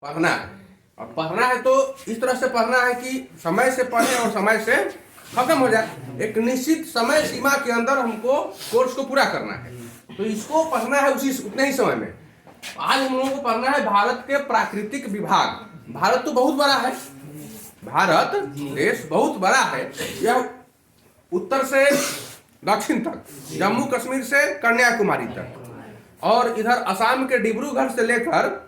पढ़ना है। और पढ़ना है तो इस तरह से पढ़ना है कि समय से पढ़ें और समय से खत्म हो जाए। एक निश्चित समय सीमा के अंदर हमको कोर्स को पूरा करना है, तो इसको पढ़ना है उतने ही समय में। आज हम लोगों को पढ़ना है भारत के प्राकृतिक विभाग। भारत तो बहुत बड़ा है, भारत देश बहुत बड़ा है। यह उत्तर से दक्षिण तक, जम्मू कश्मीर से कन्याकुमारी तक, और इधर असम के डिब्रूगढ़ से लेकर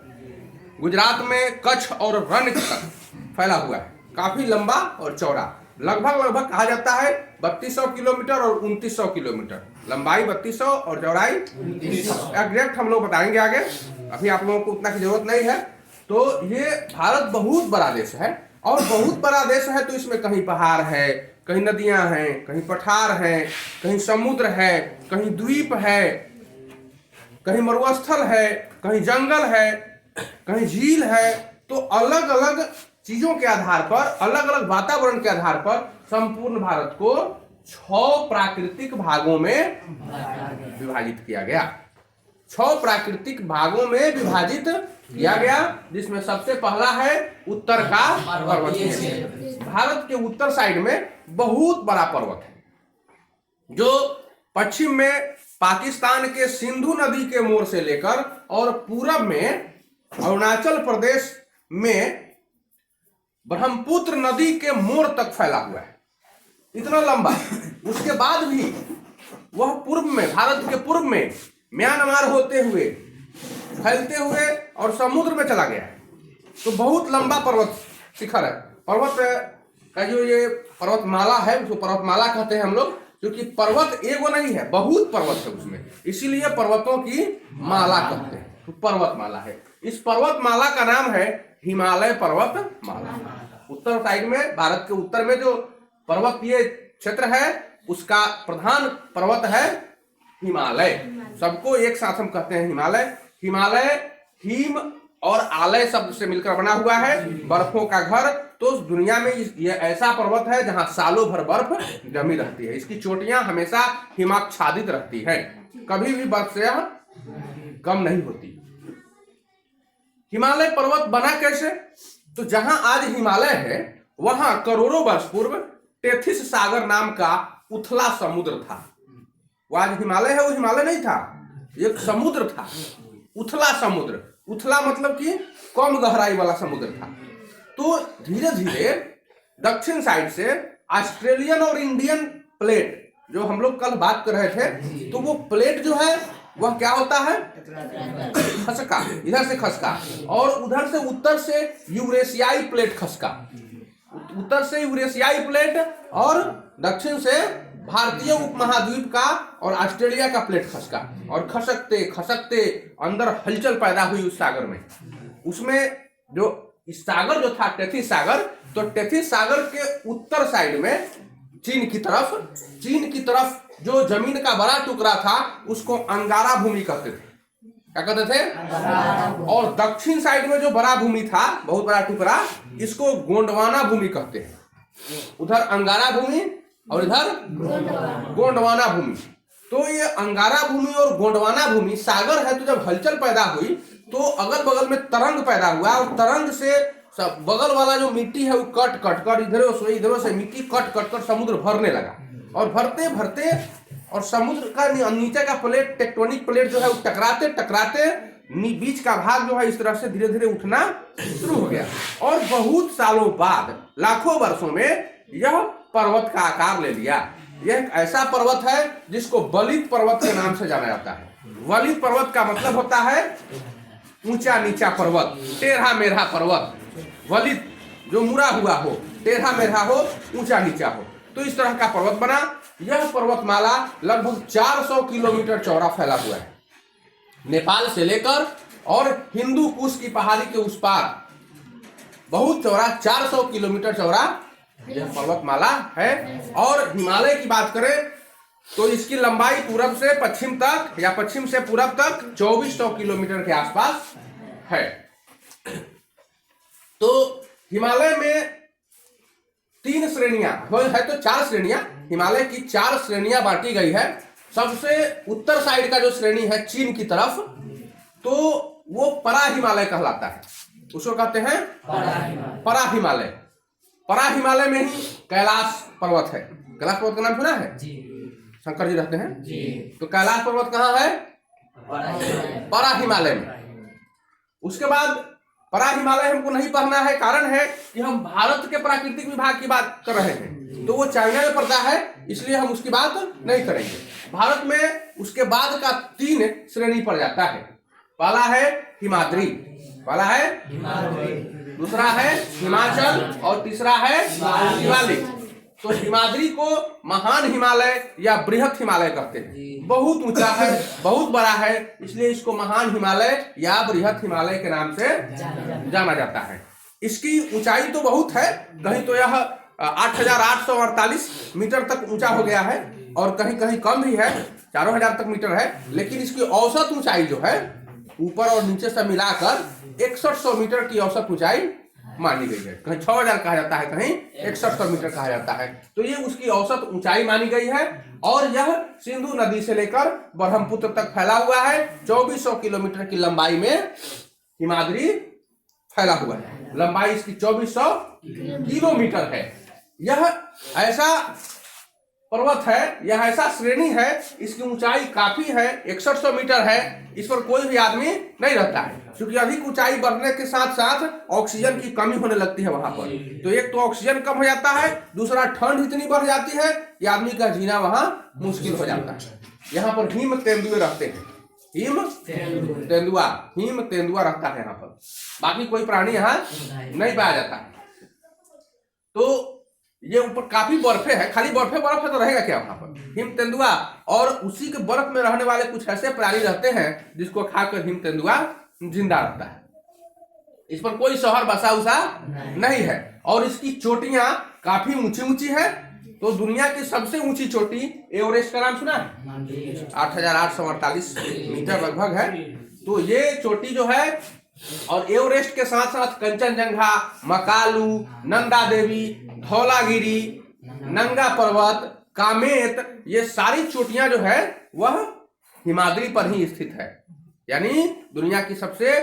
गुजरात में कच्छ और रण तक फैला हुआ है। काफी लंबा और चौड़ा, लगभग कहा जाता है 3200 किलोमीटर और 2900 किलोमीटर। लंबाई 3200 और चौड़ाई 2900। एग्जैक्ट हम लोग बताएंगे आगे, अभी आप लोगों को उतना की जरूरत नहीं है। तो ये भारत बहुत बड़ा देश है, और बहुत बड़ा देश है तो इसमें कहीं पहाड़ है, कहीं नदियां हैं, कहीं पठार हैं, कहीं समुद्र है, कहीं द्वीप है, कहीं मरुस्थल है, कहीं जंगल है, कहीं झील है। तो अलग अलग चीजों के आधार पर, अलग अलग वातावरण के आधार पर संपूर्ण भारत को 6 प्राकृतिक भागों में विभाजित किया गया। 6 प्राकृतिक भागों में विभाजित किया गया, जिसमें सबसे पहला है उत्तर का पर्वत। भारत के उत्तर साइड में बहुत बड़ा पर्वत है, जो पश्चिम में पाकिस्तान के सिंधु नदी के मोड़ से लेकर और पूरब में अरुणाचल प्रदेश में ब्रह्मपुत्र नदी के मोड़ तक फैला हुआ है, इतना लंबा। उसके बाद भी वह पूर्व में, भारत के पूर्व में म्यांमार होते हुए, फैलते हुए और समुद्र में चला गया है। तो बहुत लंबा पर्वत शिखर है। पर्वत का जो ये पर्वतमाला है, उसको पर्वतमाला कहते हैं हम लोग, क्योंकि पर्वत एगो नहीं है, बहुत पर्वत है उसमें, इसीलिए पर्वतों की माला कहते हैं। तो पर्वतमाला है। इस पर्वतमाला का नाम है हिमालय पर्वतमाला। उत्तर साइड में, भारत के उत्तर में जो पर्वतीय क्षेत्र है, उसका प्रधान पर्वत है हिमालय। सबको एक साथ हम कहते हैं हिमालय। हिमालय हिम और आलय शब्द से मिलकर बना हुआ है, बर्फों का घर। तो दुनिया में यह ऐसा पर्वत है जहां सालों भर बर्फ जमी रहती है। इसकी चोटियां हमेशा हिमाच्छादित रहती है, कभी भी बर्फ से कम नहीं होती। हिमालय पर्वत बना कैसे? तो जहां आज हिमालय है, वहां करोड़ों वर्ष पूर्व टेथिस सागर नाम का उथला समुद्र था। वो आज हिमालय है, वो हिमालय नहीं था, एक समुद्र था, उथला समुद्र। उथला मतलब कि कम गहराई वाला समुद्र था। तो धीरे धीरे दक्षिण साइड से ऑस्ट्रेलियन और इंडियन प्लेट, जो हम लोग कल बात कर रहे थे, तो वो प्लेट जो है वह क्या होता है? खसका, इधर से खसका, और उधर से उत्तर से यूरेशियाई प्लेट खसका। उत्तर से यूरेशियाई प्लेट और दक्षिण से भारतीय उपमहाद्वीप का और ऑस्ट्रेलिया का प्लेट खसका, और खसकते खसकते अंदर हलचल पैदा हुई उस सागर में। उसमें जो इस सागर जो था टेथिस सागर, तो टेथिस सागर के उत्तर साइड में चीन की तरफ जो जमीन का बड़ा टुकड़ा था, उसको अंगारा भूमि कहते थे। क्या कहते थे? और दक्षिण साइड में जो बड़ा भूमि था, बहुत बड़ा टुकड़ा, इसको गोंडवाना भूमि कहते हैं। उधर अंगारा भूमि और इधर गोंडवाना भूमि। तो ये अंगारा भूमि और गोंडवाना भूमि सागर है। तो जब हलचल पैदा हुई तो अगल बगल में तरंग पैदा हुआ, और तरंग से बगल वाला जो मिट्टी है वो कट कट कर इधरों से मिट्टी कट कट कर समुद्र भरने लगा, और भरते भरते और समुद्र का नीचे का प्लेट, टेक्टोनिक प्लेट जो है वो टकराते टकराते बीच का भाग जो है इस तरह से धीरे धीरे उठना शुरू हो गया। और बहुत सालों बाद, लाखों वर्षों में यह पर्वत का आकार ले लिया। यह एक ऐसा पर्वत है जिसको वलित पर्वत के नाम से जाना जाता है। वलित पर्वत का मतलब होता है ऊंचा नीचा पर्वत, टेढ़ा मेढ़ा पर्वत। वलित जो मुड़ा हुआ हो, टेढ़ा मेढ़ा हो, ऊंचा नीचा हो, तो इस तरह का पर्वत बना। यह पर्वतमाला लगभग 400 किलोमीटर चौड़ा फैला हुआ है, नेपाल से लेकर और हिंदू कुश की पहाड़ी के उस पार बहुत चौड़ा, 400 किलोमीटर चौड़ा यह पर्वतमाला है। और हिमालय की बात करें तो इसकी लंबाई पूरब से पश्चिम तक या पश्चिम से पूरब तक 2400 किलोमीटर के आसपास है। तो हिमालय में 3 श्रेणियां है, तो 4 श्रेणियां, हिमालय की 4 श्रेणियां बांटी गई है। सबसे उत्तर साइड का जो श्रेणी है चीन की तरफ, तो वो परा हिमालय कहलाता है। उसको कहते हैं परा हिमालय। परा हिमालय में ही कैलाश पर्वत है। कैलाश पर्वत का नाम सुना है? शंकर जी रहते हैं। तो कैलाश पर्वत कहाँ है? परा हिमालय में। उसके बाद परा हिमालय हमको नहीं पढ़ना है, कारण है कि हम भारत के प्राकृतिक विभाग की बात कर रहे हैं, तो वो चाइना में पड़ता है, इसलिए हम उसकी बात नहीं करेंगे। भारत में उसके बाद का 3 श्रेणी पड़ जाता है। पहला है हिमाद्री, पहला है दूसरा है हिमाचल और तीसरा है शिवालिक। तो हिमाद्री को महान हिमालय या बृहत हिमालय कहते हैं। बहुत ऊंचा है, बहुत बड़ा है, इसलिए इसको महान हिमालय या बृहत हिमालय के नाम से जाना जाता है। इसकी ऊंचाई तो बहुत है, कहीं तो यह 8,848 मीटर तक ऊंचा हो गया है और कहीं कहीं कम भी है, 4,000 तक मीटर है। लेकिन इसकी औसत ऊंचाई जो है ऊपर और नीचे से मिलाकर 6100 मीटर की औसत ऊंचाई मानी गई है। कहीं 6,000 कहा जाता है, कहीं 6100 मीटर कहा जाता है। तो ये उसकी औसत ऊंचाई मानी गई है और यह सिंधु नदी से लेकर ब्रह्मपुत्र तक फैला हुआ है। 2400 किलोमीटर की लंबाई में हिमाद्री फैला हुआ है। लंबाई इसकी 2400 किलोमीटर है। यह ऐसा पर्वत है, यह ऐसा श्रेणी है, इसकी ऊंचाई काफी है, 6100 मीटर है। इस पर कोई भी आदमी नहीं रहता है, क्योंकि अधिक ऊंचाई बढ़ने के साथ साथ ऑक्सीजन की कमी होने लगती है वहां पर। तो एक तो ऑक्सीजन कम हो जाता है, दूसरा ठंड इतनी बढ़ जाती है कि आदमी का जीना वहां मुश्किल हो जाता है। यहाँ पर हिम तेंदुए रहते हैं, हिम तेंदुआ रहता है यहाँ पर। बाकी कोई प्राणी यहाँ नहीं पाया जाता है। तो ये ऊपर काफी बर्फे है, खाली बर्फ है तो रहेगा क्या वहां पर? हिम तेंदुआ और उसी के बर्फ में रहने वाले कुछ ऐसे प्राणी रहते हैं जिसको खाकर हिम तेंदुआ जिंदा रहता है। इस पर कोई शहर बसा उसा नहीं है और इसकी चोटियां काफी ऊंची ऊंची है। तो दुनिया की सबसे ऊंची चोटी एवरेस्ट का नाम सुना है? 8,848 मीटर लगभग है। तो ये चोटी जो है, और एवरेस्ट के साथ साथ कंचनजंगा, मकालू, नंदा देवी, धौलागिरी, नंगा पर्वत, कामेत, ये सारी चोटियां जो है वह हिमाद्री पर ही स्थित है। यानी दुनिया की सबसे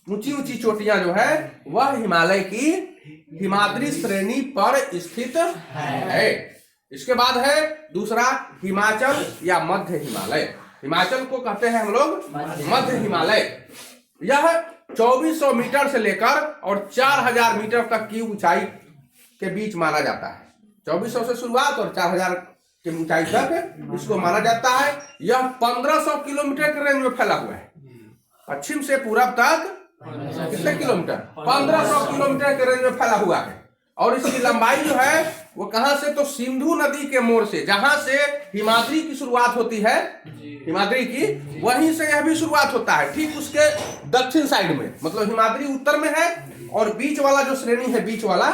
ऊंची ऊंची चोटियां जो है वह हिमालय की हिमाद्री श्रेणी पर स्थित है। इसके बाद है दूसरा हिमाचल या मध्य हिमालय। हिमाचल को कहते हैं हम लोग मध्य हिमालय। यह 2400 मीटर से लेकर और 4000 मीटर तक की ऊंचाई के बीच माना जाता है। 2400 से शुरुआत और 4000 की ऊंचाई तक इसको माना जाता है। यह 1500 किलोमीटर के रेंज में फैला हुआ है। पश्चिम से पूरब तक कितने किलोमीटर? 1500 किलोमीटर के रेंज में फैला हुआ है। और इसकी लंबाई जो है वो कहां से? तो सिंधु नदी के मोड़ से, जहां से हिमाद्री की शुरुआत होती है, हिमाद्री की, वहीं से यह भी शुरुआत होता है। ठीक उसके दक्षिण साइड में, मतलब हिमाद्री उत्तर में है और बीच वाला जो श्रेणी है, बीच वाला,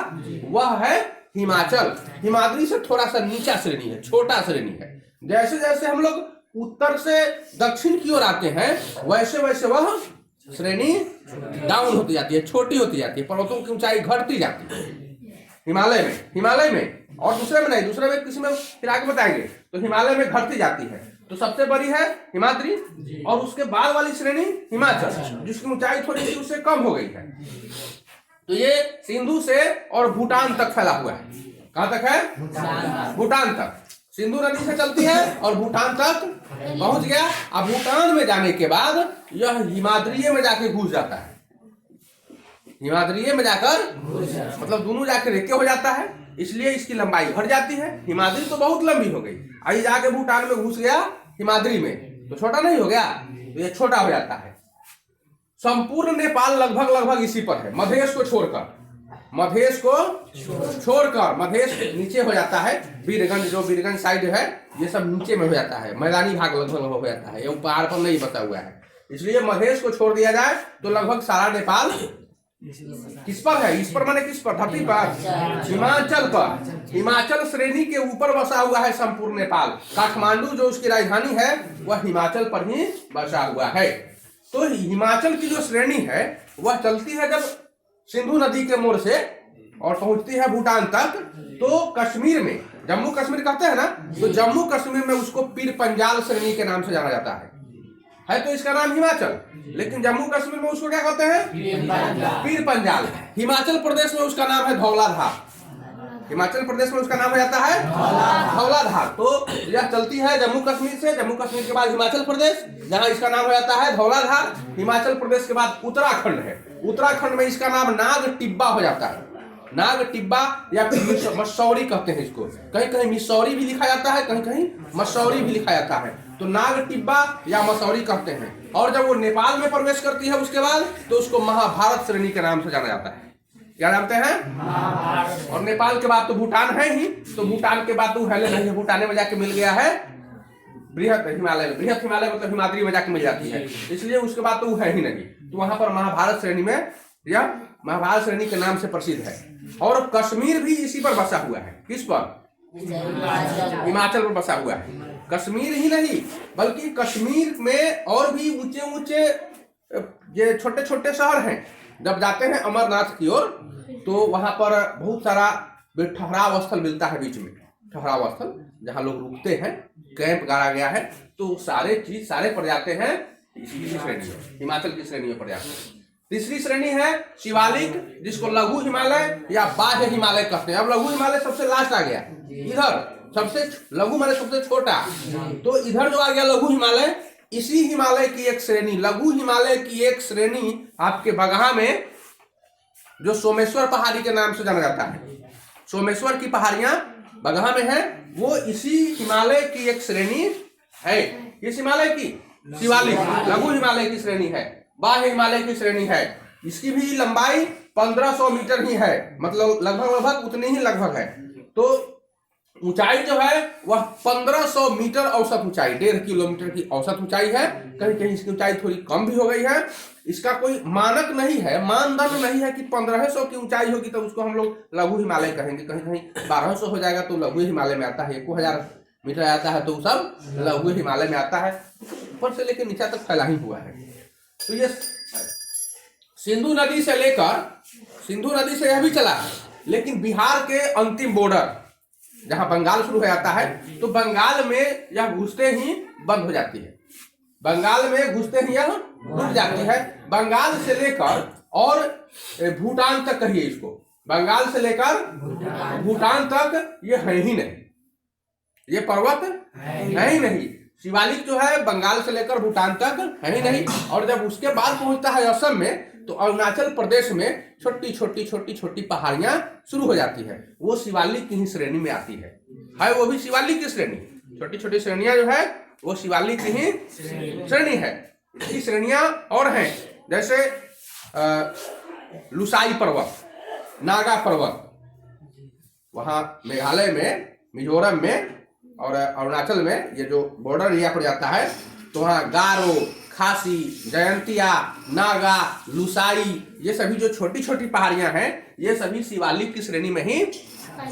वह है हिमाचल। हिमाद्री से थोड़ा सा नीचा श्रेणी है, छोटा श्रेणी है। जैसे जैसे हम लोग उत्तर से दक्षिण की ओर आते हैं वैसे वैसे वह श्रेणी डाउन होती जाती है, छोटी होती जाती है, पर्वतों की ऊंचाई घटती जाती है हिमालय में और दूसरे में नहीं, दूसरे में किसी में फिर आगे बताएंगे। तो हिमालय में घटती जाती है। तो सबसे बड़ी है हिमाद्री और उसके बाद वाली श्रेणी हिमाचल, जिसकी ऊंचाई थोड़ी सी उससे कम हो गई है। तो ये सिंधु से और भूटान तक फैला हुआ है। कहां तक है? भूटान तक। सिंधु नदी से चलती है और भूटान तक पहुंच गया। अब भूटान में जाने के बाद यह हिमाद्रीय में जाके घुस जाता है। हिमाद्रीय में जाकर मतलब दोनों जाकर एक हो जाता है, इसलिए इसकी लंबाई बढ़ जाती है। हिमाद्री तो बहुत लंबी हो गई, आई जाके भूटान में घुस गया हिमाद्री में, तो छोटा नहीं हो गया, तो ये छोटा हो जाता है। संपूर्ण नेपाल लगभग इसी पर है, मधेश को छोड़कर। मधेश नीचे हो जाता है। वीरगंज, जो वीरगंज साइड है, ये सब नीचे में हो जाता है, मैदानी भाग लगभग हो जाता है, ये पहाड़ पर नहीं बसा हुआ है। इसलिए मधेश को छोड़ दिया जाए तो लगभग सारा नेपाल किस पर है? इस पर माने किस पर? धरती पर, हिमाचल पर। हिमाचल श्रेणी के ऊपर बसा हुआ है संपूर्ण नेपाल। काठमांडू जो उसकी राजधानी है वह हिमाचल पर ही बसा हुआ है। तो हिमाचल की जो श्रेणी है वह चलती है जब सिंधु नदी के मोड़ से और पहुंचती है भूटान तक। तो कश्मीर में, जम्मू कश्मीर कहते हैं ना, तो जम्मू कश्मीर में उसको पीर पंजाल श्रेणी के नाम से जाना जाता है। है तो इसका नाम हिमाचल, लेकिन जम्मू कश्मीर में उसको क्या कहते हैं? पीर पंजाल। हिमाचल प्रदेश में उसका नाम है धौलाधार। हिमाचल प्रदेश में उसका नाम हो जाता है धौलाधार। तो यह चलती है जम्मू कश्मीर से, जम्मू कश्मीर के बाद हिमाचल प्रदेश, जहां इसका नाम हो जाता है धौलाधार। हिमाचल प्रदेश के बाद उत्तराखंड है, उत्तराखंड में इसका नाम नाग टिब्बा हो जाता है। नाग टिब्बा या फिर मसौरी कहते हैं इसको, कहीं कहीं मिसौरी भी लिखा जाता है, कहीं कहीं मसौरी भी लिखा जाता है। तो नाग टिब्बा या मसौरी कहते हैं। और जब वो नेपाल में प्रवेश करती है उसके बाद तो उसको महाभारत श्रेणी के नाम से जाना जाता है। क्या जानते हैं? और नेपाल के बाद तो भूटान है ही, तो भूटान के बाद तो पहले नहीं है, भूटान में जाके मिल गया है बृहत हिमालय में। बृहत हिमालय मतलब हिमाद्री में जाके मिल जाती है, इसलिए उसके बाद तो वो है ही नहीं। तो वहां पर महाभारत श्रेणी में यह महाभारत श्रेणी के नाम से प्रसिद्ध है। और कश्मीर भी इसी पर बसा हुआ है। किस पर? हिमाचल पर बसा हुआ है। कश्मीर ही नहीं बल्कि कश्मीर में और भी ऊंचे ऊंचे ये छोटे छोटे शहर हैं। जब जाते हैं अमरनाथ की ओर तो वहां पर बहुत सारा ठहराव स्थल मिलता है, बीच में ठहराव स्थल जहां लोग रुकते हैं, कैंप गाड़ा गया है। तो सारे पर जाते हैं इसी श्रेणी में, हिमाचल की श्रेणी में पड़ जाते हैं। तीसरी श्रेणी है शिवालिक, जिसको लघु हिमालय या बाह्य हिमालय कहते हैं। अब लघु हिमालय सबसे लास्ट आ गया, इधर सबसे लघु माने सबसे छोटा, तो इधर जो आ गया लघु हिमालय, इसी हिमालय की एक श्रेणी, लघु हिमालय की एक श्रेणी आपके बगहा में जो सोमेश्वर पहाड़ी के नाम से जाना जाता है। सोमेश्वर की पहाड़ियां बगहा में है, वो इसी हिमालय की एक श्रेणी है। इस हिमालय की शिवालिक लघु हिमालय की श्रेणी है, बाह्य हिमालय की श्रेणी है। इसकी भी लंबाई 1500 मीटर ही है, मतलब लगभग उतनी ही लगभग है। तो ऊंचाई जो है वह 1500 मीटर औसत ऊंचाई, 1.5 किलोमीटर की औसत ऊंचाई है। कहीं कहीं इसकी ऊंचाई थोड़ी कम भी हो गई है। इसका कोई मानक नहीं है, मानदंड नहीं है कि 1500 की ऊंचाई होगी तो उसको हम लोग लघु हिमालय कहेंगे। कहीं कहीं 1200 हो जाएगा तो लघु हिमालय में आता है, 1000 मीटर आता है तो सब लघु हिमालय में आता है। ऊपर से लेकर नीचे तक फैला ही हुआ है। तो ये सिंधु नदी से यह भी चला है, लेकिन बिहार के अंतिम बॉर्डर जहां बंगाल शुरू हो जाता है, तो बंगाल में यह घुसते ही बंद हो जाती है। बंगाल में घुसते ही यह रुक जाती है। बंगाल से लेकर और भूटान तक कहिए इसको, बंगाल से लेकर भूटान तक ये है ही नहीं, ये पर्वत है ही नहीं। शिवालिक जो है बंगाल से लेकर भूटान तक है ही नहीं। और जब उसके बाद पहुंचता है असम में, तो अरुणाचल प्रदेश में छोटी छोटी पहाड़ियां शुरू हो जाती है, वो शिवालिक की ही श्रेणी में आती है वो भी शिवालिक की श्रेणी। छोटी छोटी श्रेणियां जो है वो शिवालिक की ही श्रेणी है। इसकी श्रेणियां और हैं, जैसे लुसाई पर्वत, नागा पर्वत, वहां मेघालय में, मिजोरम में और अरुणाचल में ये जो बॉर्डर एरिया पर जाता है, तो वहाँ गारो, खासी, जयंतिया, नागा, लुसाई, ये सभी जो छोटी छोटी पहाड़ियां हैं ये सभी शिवालिक की श्रेणी में ही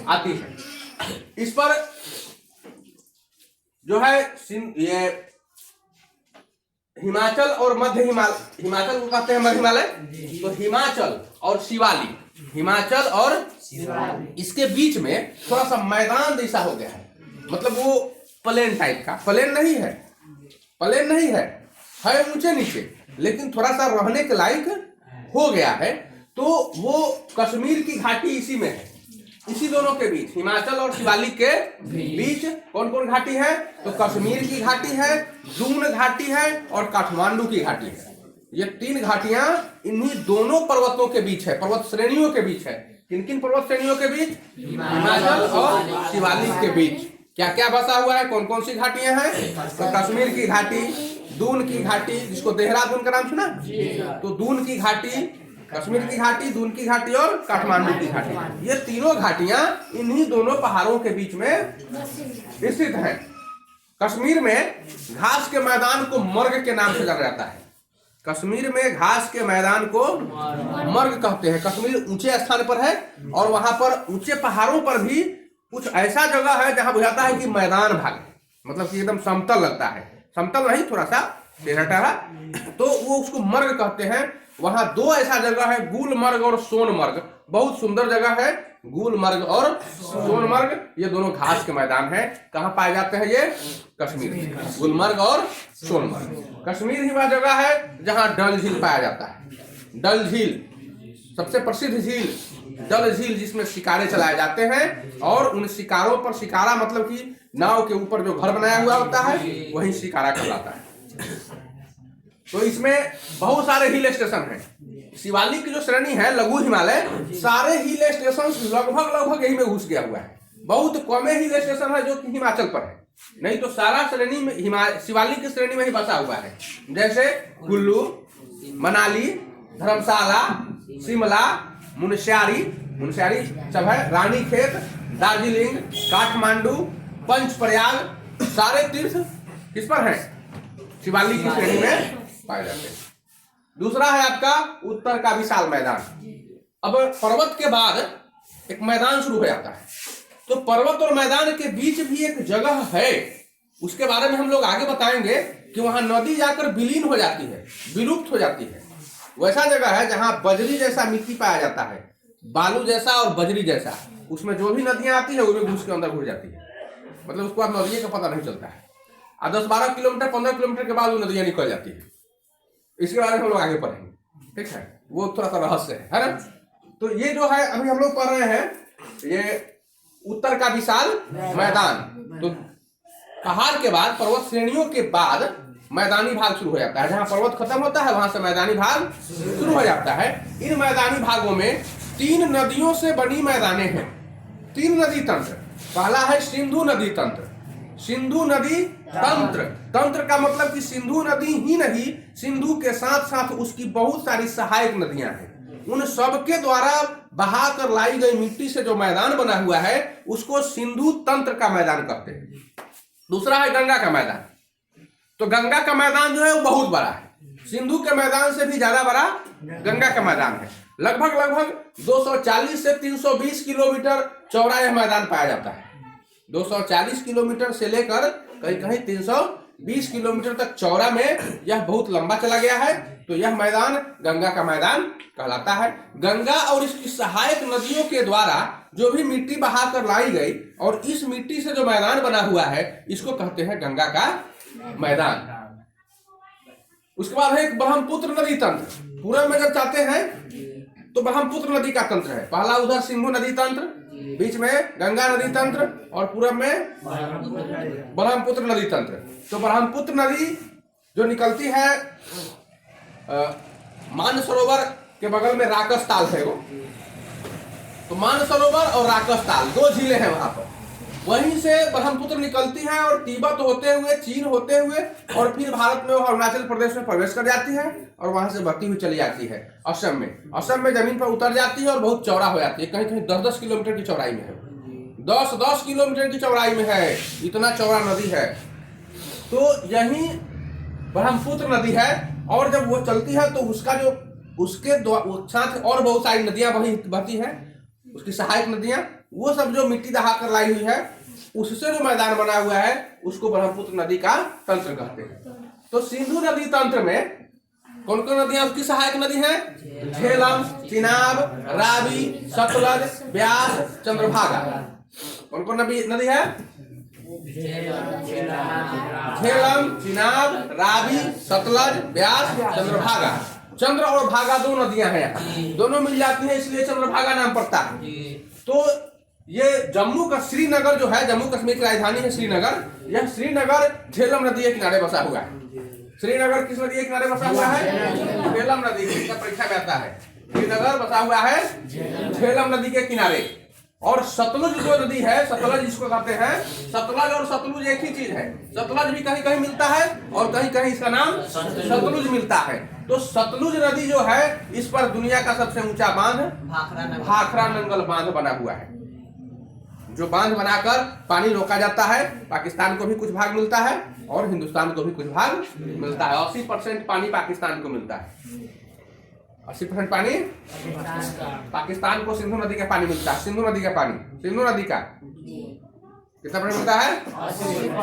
आती है। इस पर जो है ये हिमाचल और मध्य हिमाचल को कहते हैं मध्य हिमालय, तो हिमाचल और शिवालिक, हिमाचल और इसके बीच में थोड़ा सा मैदान जैसा हो गया है। मतलब वो प्लेन टाइप का, प्लेन नहीं है ऊंचे नीचे, लेकिन थोड़ा सा रहने के लायक हो गया है। तो वो कश्मीर की घाटी इसी में है, इसी दोनों के बीच, हिमाचल और शिवालिक के बीच कौन कौन घाटी है? तो कश्मीर की घाटी है, दून घाटी है और काठमांडू की घाटी है। ये 3 घाटियां इन्हीं दोनों पर्वतों के बीच है, पर्वत श्रेणियों के बीच है। किन किन पर्वत श्रेणियों के बीच? हिमाचल और शिवालिक के बीच क्या क्या बसा हुआ है, कौन कौन सी घाटियां हैं? तो कश्मीर की घाटी, दून की घाटी, जिसको देहरादून का नाम सुना, तो दून की घाटी, कश्मीर की घाटी, दून की घाटी और काठमांडू की घाटी, ये तीनों घाटियां इन्हीं दोनों पहाड़ों के बीच में स्थित हैं। कश्मीर में घास के मैदान को मर्ग के नाम से जाना जाता है। कश्मीर में घास के मैदान को मर्ग कहते हैं। कश्मीर ऊंचे स्थान पर है और वहां पर ऊंचे पहाड़ों पर भी कुछ ऐसा जगह है जहां बुझाता है कि मैदान भाग है, मतलब कि एकदम समतल लगता है, समतल नहीं थोड़ा सा टेढ़ा, तो वो उसको मर्ग कहते हैं। वहां 2 ऐसा जगह है, गुलमर्ग और सोनमर्ग, बहुत सुंदर जगह है। गुलमर्ग और सोनमर्ग, ये दोनों घास के मैदान हैं। कहाँ पाए जाते हैं ये? कश्मीर में, गुलमर्ग और सोनमर्ग। कश्मीर ही वह जगह है जहाँ डल झील पाया जाता है। डल झील सबसे प्रसिद्ध झील, डल झील, जिसमें शिकारे चलाए जाते हैं और उन शिकारों पर, शिकारा मतलब कि नाव के ऊपर जो घर बनाया हुआ होता है वही शिकारा कहलाता है। तो इसमें बहुत सारे हिल स्टेशन हैं। शिवालिक की जो श्रेणी है लघु हिमालय, सारे हिल स्टेशन लगभग यही में घुस गया हुआ है। बहुत कम हिल स्टेशन है जो कि हिमाचल पर है, नहीं तो सारा श्रेणी में शिवालिक की श्रेणी में ही बसा हुआ है। जैसे कुल्लू, मनाली, धर्मशाला, शिमला, मुनस्यारी सब है, रानीखेत, दार्जिलिंग, काठमांडू, पंचप्रयाग, सारे तीर्थ किस पर हैं? शिवालिक की श्रेणी में पाए जाते हैं। दूसरा है आपका उत्तर का विशाल मैदान। अब पर्वत के बाद एक मैदान शुरू हो जाता है, तो पर्वत और मैदान के बीच भी एक जगह है, उसके बारे में हम लोग आगे बताएंगे कि वहां नदी जाकर विलीन हो जाती है, विलुप्त हो जाती है। वैसा जगह है जहां बजरी जैसा मिट्टी पाया जाता है, बालू जैसा और बजरी जैसा, उसमें जो भी नदियां आती है उसमें घुस के अंदर घुस जाती है, मतलब उसको आप नदियों का पता नहीं चलता है। 10-12 किलोमीटर 15 किलोमीटर के बाद वो नदियां निकल जाती है। इसके बारे में हम लोग आगे पढ़ेंगे, ठीक है, वो थोड़ा सा रहस्य है ना। तो ये जो है अभी हम लोग पढ़ रहे हैं, ये उत्तर का विशाल मैदान। तो पहाड़ के बाद, पर्वत श्रेणियों के बाद मैदानी भाग शुरू हो जाता है। जहां पर्वत खत्म होता है वहां से मैदानी भाग शुरू हो जाता है। इन मैदानी भागों में 3 नदियों से बनी मैदाने हैं, 3 नदी तंत्र। पहला है सिंधु नदी तंत्र। सिंधु नदी तंत्र, तंत्र का मतलब कि सिंधु नदी ही नहीं, सिंधु के साथ साथ उसकी बहुत सारी सहायक नदियां हैं। उन सब के द्वारा बहा कर लाई गई मिट्टी से जो मैदान बना हुआ है उसको सिंधु तंत्र का मैदान कहते हैं। दूसरा है गंगा का मैदान। तो गंगा का मैदान जो है वो बहुत बड़ा है, सिंधु के मैदान से भी ज्यादा बड़ा गंगा का मैदान है। लगभग 240 से 320 किलोमीटर चौड़ा यह मैदान पाया जाता है। 240 किलोमीटर से लेकर कहीं 320 किलोमीटर तक चौड़ा में यह बहुत लंबा चला गया है। तो यह मैदान गंगा का मैदान कहलाता है। गंगा और इसकी सहायक नदियों के द्वारा जो भी मिट्टी बहा कर लाई गई और इस मिट्टी से जो मैदान बना हुआ है इसको कहते हैं गंगा का मैदान। उसके बाद है एक ब्रह्मपुत्र नदी तंत्र। पूरब में जब चाहते हैं तो ब्रह्मपुत्र नदी का तंत्र है। पहला उधर सिंधु नदी तंत्र, बीच में गंगा नदी तंत्र और पूरब में ब्रह्मपुत्र नदी तंत्र। तो ब्रह्मपुत्र नदी जो निकलती है मानसरोवर के बगल में राकस ताल है वो, तो मानसरोवर और राकस ताल 2 झीलें हैं वहां पर। वहीं से ब्रह्मपुत्र निकलती है और तिब्बत होते हुए, चीन होते हुए और फिर भारत में अरुणाचल प्रदेश में प्रवेश कर जाती है और वहां से बहती हुई चली जाती है असम में जमीन पर उतर जाती है और बहुत चौड़ा हो जाती है। कहीं 10-10 किलोमीटर की चौड़ाई में है, 10-10 किलोमीटर की चौड़ाई में है, इतना चौड़ा नदी है। तो यही ब्रह्मपुत्र नदी है और जब वो चलती है तो उसका जो उसके साथ और बहुत सारी नदियां बहती हैं, उसकी सहायक नदियां, वो सब जो मिट्टी दहा कर लाई हुई है उससे जो मैदान बना हुआ है उसको ब्रह्मपुत्र नदी का तंत्र कहते हैं। तो सिंधु नदी तंत्र में कौन कौन नदियां उसकी सहायक नदी है? झेलम, चिनाब, रावी, सतलज, ब्यास, चंद्रभागा। कौन कौन नदी है? झेलम, चिनाब, रावी, सतलज, ब्यास, चंद्रभागा। चंद्र और भागा 2 नदियां हैं, दोनों मिल जाती हैं इसलिए चंद्रभागा नाम पड़ता है। तो ये जम्मू का श्रीनगर जो है, जम्मू कश्मीर की राजधानी है श्रीनगर, यह श्रीनगर झेलम नदी के किनारे बसा हुआ है। श्रीनगर किस नदी के किनारे बसा हुआ है? झेलम नदी का परीक्षा में आता है। श्रीनगर बसा हुआ है झेलम नदी के किनारे। और सतलुज जो नदी है, सतलज जिसको कहते हैं, सतलज और सतलुज एक ही चीज है। सतलज भी कहीं कहीं मिलता है और कहीं कहीं इसका नाम सतलुज मिलता है। तो सतलुज नदी जो है इस पर दुनिया का सबसे ऊंचा बांध भाखरा नंगल बांध बना हुआ है, जो बांध बनाकर पानी रोका जाता है। पाकिस्तान को भी कुछ भाग मिलता है और हिंदुस्तान को भी कुछ भाग मिलता है। 80% पानी पाकिस्तान को मिलता है। 80% पानी पाकिस्तान को सिंधु नदी का पानी मिलता है। सिंधु नदी का पानी, सिंधु नदी का कितना % मिलता है?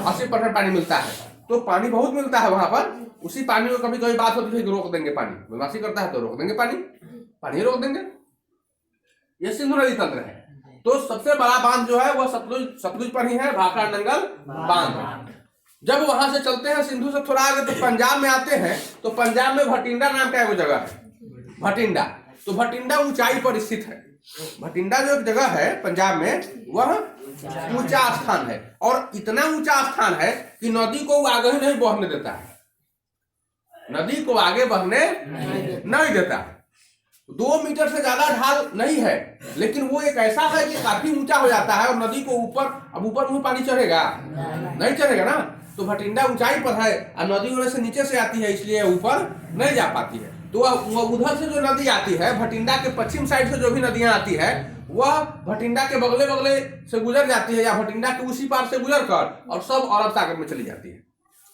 80% पानी मिलता है। तो पानी बहुत मिलता है वहां पर। उसी पानी को कभी कभी बात होती है कि रोक देंगे पानी, बदमाशी करता है तो रोक देंगे पानी रोक देंगे। ये सिंधु नदी तंत्र है। तो सबसे बड़ा बांध जो है वह सतलुज पर ही है, भाखड़ा नंगल बांध। जब वहां से चलते हैं सिंधु से थोड़ा आगे तो पंजाब में आते हैं, तो पंजाब में भटिंडा नाम का एक जगह है, भटिंडा। तो भटिंडा ऊंचाई पर स्थित है। भटिंडा जो एक जगह है पंजाब में, वह ऊंचा स्थान है, और इतना ऊंचा स्थान है कि नदी को आगे ही नहीं बहने देता है, नदी को आगे बहने नहीं देता। 2 मीटर से ज्यादा ढाल नहीं है, लेकिन वो एक ऐसा है कि काफी ऊंचा हो जाता है, और नदी को ऊपर, अब ऊपर मुंह पानी चढ़ेगा नहीं चढ़ेगा ना, तो भटिंडा ऊंचाई पर है और नदी उधर से नीचे से आती है, इसलिए ऊपर नहीं जा पाती है। तो उधर से जो नदी आती है, भटिंडा के पश्चिम साइड से जो भी नदियां आती है, वह भटिंडा के बगले बगले से गुजर जाती है, या भटिंडा के उसी पार से गुजर कर और सब अरब सागर में चली जाती है।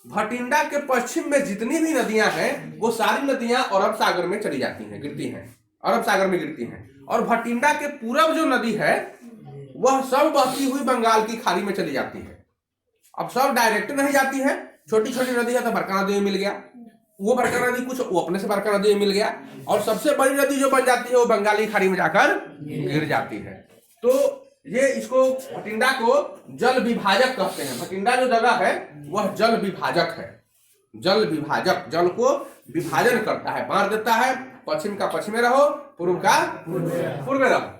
भटिंडा के पश्चिम में जितनी भी नदियां हैं, वो सारी नदियां अरब सागर में चली जाती हैं, गिरती हैं, अरब सागर में गिरती हैं। और भटिंडा के पूरब जो नदी है, वह सब बहती हुई बंगाल की खाड़ी में चली जाती है। अब सब डायरेक्ट नहीं जाती है, छोटी छोटी नदी है तो बड़का नदी में मिल गया, वो बड़का नदी कुछ वो अपने से बड़का नदी में मिल गया, और सबसे बड़ी नदी जो बन जाती है वो बंगाली खाड़ी में जाकर गिर जाती है। तो ये इसको भटिंडा को जल विभाजक कहते हैं। भटिंडा जो जगह है वह जल विभाजक है, जल विभाजक, जल को विभाजन करता है, बांट देता है, पश्चिम का पश्चिम में रहो, पूर्व का पूर्व में रहो।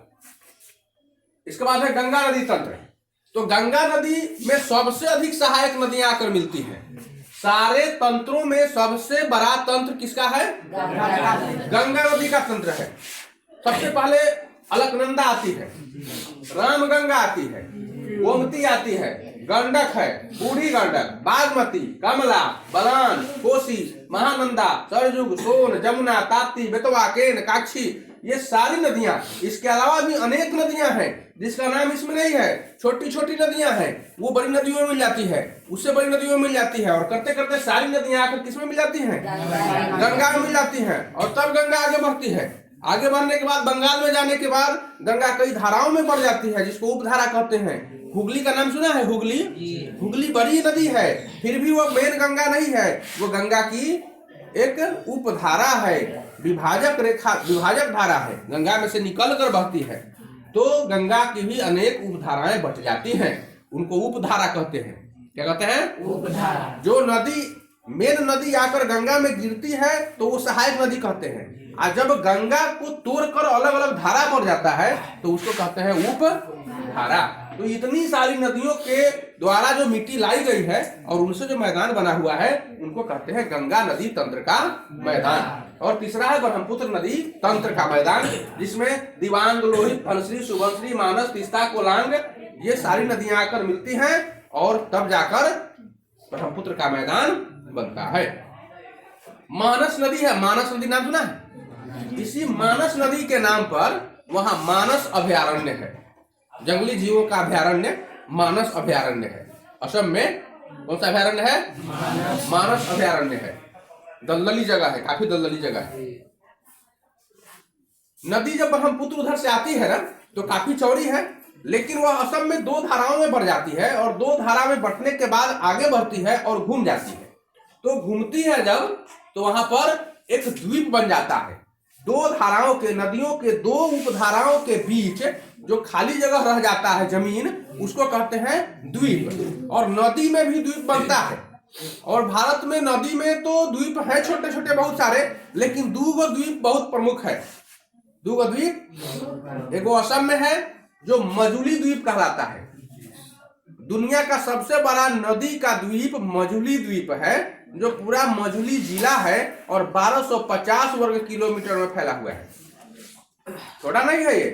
इसके बाद है गंगा नदी तंत्र। तो गंगा नदी में सबसे अधिक सहायक नदियां आकर मिलती हैं। सारे तंत्रों में सबसे बड़ा तंत्र किसका है? गंगा नदी का तंत्र है। सबसे पहले अलकनंदा आती है, रामगंगा आती है, गोमती आती है, गंडक है, बूढ़ी गंडक, बागमती, कमला, बलान, कोसी, महानंदा, सरजुग, सोन, जमुना, ताप्ती, बेतवा, केन, काक्षी, ये सारी नदियां। इसके अलावा भी अनेक नदियां हैं जिसका नाम इसमें नहीं है, छोटी छोटी नदियां हैं, वो बड़ी नदियों में मिल जाती है, उससे बड़ी नदियों में मिल जाती है, और करते करते सारी नदियां आकर किसमें मिल जाती हैं? गंगा में मिल जाती हैं। और तब गंगा आगे बढ़ती है, आगे बढ़ने के बाद बंगाल में जाने के बाद गंगा कई धाराओं में बढ़ जाती है, जिसको उपधारा कहते हैं। हुगली का नाम सुना है? हुगली, हुगली बड़ी नदी है, फिर भी वो मेन गंगा नहीं है, वो गंगा की एक उपधारा है, विभाजक रेखा, विभाजक धारा है, गंगा में से निकल कर बहती है। तो गंगा की भी अनेक उपधाराएं बच जाती हैं, उनको उपधारा कहते हैं। क्या कहते हैं? उपधारा। जो नदी, मेन नदी आकर गंगा में गिरती है तो वो सहायक नदी कहते हैं, और जब गंगा को तोड़कर अलग अलग धारा बढ़ जाता है तो उसको कहते हैं उपधारा। तो इतनी सारी नदियों के द्वारा जो मिट्टी लाई गई है और उनसे जो मैदान बना हुआ है, उनको कहते हैं गंगा नदी तंत्र का मैदान। और तीसरा है ब्रह्मपुत्र नदी तंत्र का मैदान, जिसमें दिवांग, लोहित, फलश्री, सुबनश्री, मानस, तीस्ता, कोलांग, ये सारी नदियां आकर मिलती हैं और तब जाकर ब्रह्मपुत्र का मैदान बनता है। मानस नदी है, मानस नदी नाम सुना है? इसी मानस नदी के नाम पर वहां मानस अभयारण्य है, जंगली जीवों का अभयारण्य मानस अभयारण्य है। असम में कौन सा अभयारण्य है? मानस अभयारण्य है। दलदली जगह है, काफी दलदली जगह है। नदी जब ब्रह्मपुत्र उधर से आती है ना, तो काफी चौड़ी है, लेकिन वह असम में 2 धाराओं में बढ़ जाती है, और 2 धारा में बढ़ने के बाद आगे बढ़ती है और घूम जाती है। तो घूमती है जब, तो वहां पर एक द्वीप बन जाता है। 2 धाराओं के, नदियों के 2 उपधाराओं के बीच जो खाली जगह रह जाता है जमीन, उसको कहते हैं द्वीप। और नदी में भी द्वीप बनता है, और भारत में नदी में तो द्वीप है छोटे छोटे बहुत सारे, लेकिन 2 द्वीप बहुत प्रमुख है। 2 द्वीप, एक असम में है जो मजुली द्वीप कहलाता है। दुनिया का सबसे बड़ा नदी का द्वीप मजुली द्वीप है, जो पूरा मजुली जिला है और 1250 वर्ग किलोमीटर में फैला हुआ है। छोटा नहीं है ये,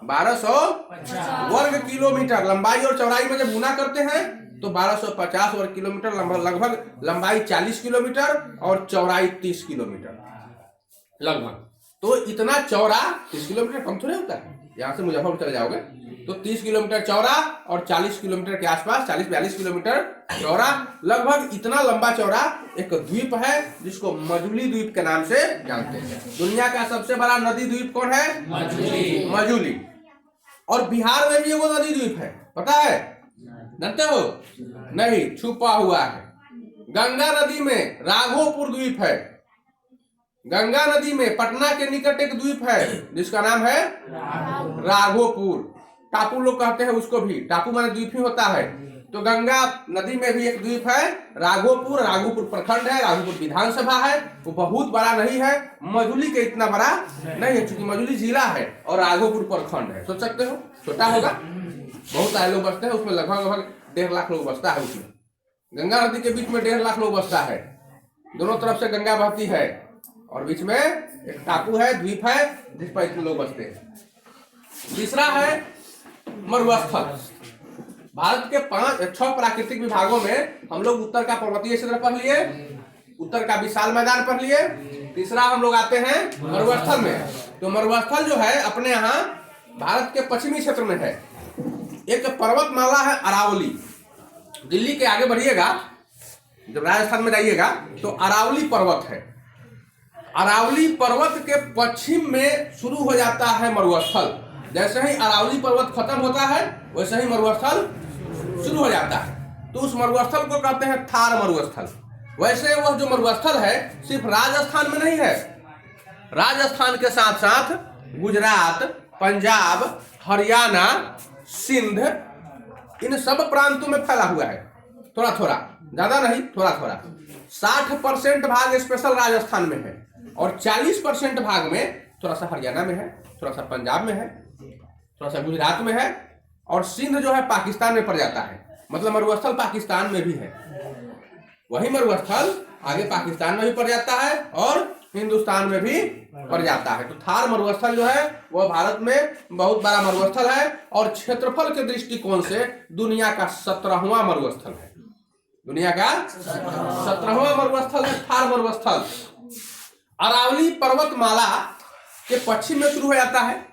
1250 वर्ग किलोमीटर लंबाई और चौड़ाई में जब गुना करते हैं तो 1250 वर्ग किलोमीटर, लगभग लंबाई 40 किलोमीटर और चौड़ाई 30 किलोमीटर लगभग। तो इतना चौड़ा, 30 किलोमीटर कम थोड़े होता है, यहाँ से मुजफ्फरपुर चले जाओगे तो 30 किलोमीटर चौड़ा और 40 किलोमीटर के आसपास, 40-42 किलोमीटर चौड़ा, लगभग इतना लंबा चौड़ा एक द्वीप है जिसको मजुली द्वीप के नाम से जानते हैं। दुनिया का सबसे बड़ा नदी द्वीप कौन है? मजुली। मजुली। और बिहार में भी वो नदी द्वीप है, पता है? जानते हो? नहीं, छुपा हुआ है। गंगा नदी में राघोपुर द्वीप है। गंगा नदी में पटना के निकट एक द्वीप है जिसका नाम है राघोपुर। टापू लोग कहते हैं उसको भी, टापू माने द्वीप ही होता है। तो गंगा नदी में भी एक द्वीप है राघोपुर, राघोपुर प्रखंड है, राघोपुर विधानसभा है। वो बहुत बड़ा नहीं है, मजुली के इतना बड़ा नहीं है, चूंकि मजुली जिला है और राघोपुर प्रखंड है। सोच सकते हो छोटा होगा, बहुत सारे लोग बसते हैं उसमें, लगभग 1.5 लाख लोग बसता है उसमें। गंगा नदी के बीच में 1.5 लाख लोग बसता है, दोनों तरफ से गंगा बहती है और बीच में एक टापू है, द्वीप है जिस पर इतने लोग बसते हैं। तीसरा है मरुस्थल। भारत के 6 प्राकृतिक विभागों में हम लोग उत्तर का पर्वतीय क्षेत्र पढ़ लिए, उत्तर का विशाल मैदान पढ़ लिए। तीसरा हम लोग आते हैं मरुस्थल में। तो मरुस्थल जो है अपने यहाँ भारत के पश्चिमी क्षेत्र में है। एक पर्वतमाला है अरावली। दिल्ली के आगे बढ़िएगा, जब राजस्थान में जाइएगा तो अरावली पर्वत है। अरावली पर्वत के पश्चिम में शुरू हो जाता है मरुस्थल। जैसे ही अरावली पर्वत खत्म होता है वैसे ही मरुस्थल शुरू हो जाता है। तो उस मरुस्थल को कहते हैं थार मरुस्थल। वैसे वह जो मरुस्थल है सिर्फ राजस्थान में नहीं है, राजस्थान के साथ साथ गुजरात, पंजाब, हरियाणा, सिंध, इन सब प्रांतों में फैला हुआ है। थोड़ा थोड़ा, ज्यादा नहीं, थोड़ा थोड़ा। 60% भाग स्पेशल राजस्थान में है और 40% भाग में थोड़ा सा हरियाणा में है, थोड़ा सा पंजाब में है, थोड़ा सा गुजरात में है और सिंध जो है पाकिस्तान में पड़ जाता है। मतलब मरुस्थल पाकिस्तान में भी है, वही मरुस्थल आगे पाकिस्तान में भी पड़ जाता है और हिंदुस्तान में भी पड़ जाता है। तो थार मरुस्थल जो है वह भारत में बहुत बड़ा मरुस्थल है और क्षेत्रफल के दृष्टिकोण से दुनिया का 17वां मरुस्थल है। दुनिया का 17वां मरुस्थल है थार मरुस्थल। अरावली पर्वतमाला के पश्चिम में शुरू हो जाता है।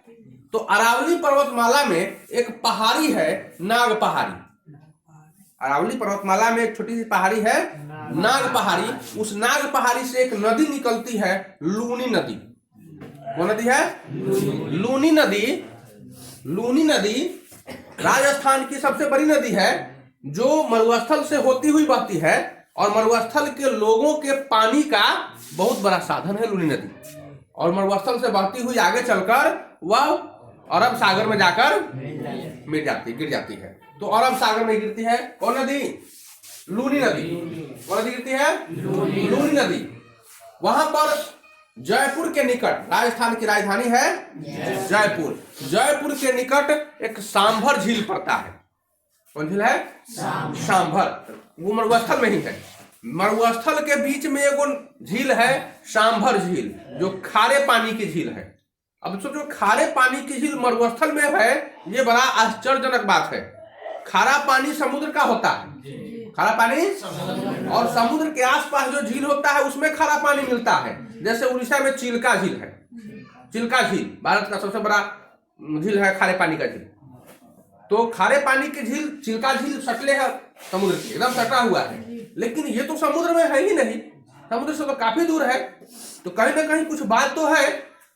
तो अरावली पर्वतमाला में एक पहाड़ी है नाग पहाड़ी। अरावली पर्वतमाला में एक छोटी सी पहाड़ी है नाग पहाड़ी। उस नाग पहाड़ी से एक नदी निकलती है, लूनी नदी। वो नदी है लूनी नदी। लूनी नदी राजस्थान की सबसे बड़ी नदी है जो मरुस्थल से होती हुई बहती है और मरुस्थल के लोगों के पानी का बहुत बड़ा साधन है लूनी नदी। और मरुस्थल से बहती हुई आगे चलकर वह अरब सागर में जाकर गिर जाती है। तो अरब सागर में गिरती है कौन नदी? लूनी नदी। कौन नदी गिरती है? लूनी नदी। वहां पर जयपुर के निकट, राजस्थान की राजधानी है जयपुर, जयपुर के निकट एक सांभर झील पड़ता है। कौन झील है? सांभर। वो मरुस्थल में ही है। मरुस्थल के बीच में एक झील है सांभर झील, जो खारे पानी की झील है। अब सोचो, खारे पानी की झील मरुस्थल में है, ये बड़ा आश्चर्यजनक बात है। खारा पानी समुद्र का होता है, खारा पानी, और समुद्र के आसपास जो झील होता है उसमें खारा पानी मिलता है। जैसे उड़ीसा में चिल्का झील है, चिल्का झील भारत का सबसे बड़ा झील है, खारे पानी का झील। तो खारे पानी की झील चिल्का झील सटले है समुद्र के, एकदम सटा हुआ है। लेकिन ये तो समुद्र में है ही नहीं, समुद्र से तो काफी दूर है। तो कहीं ना कहीं कुछ बात तो है।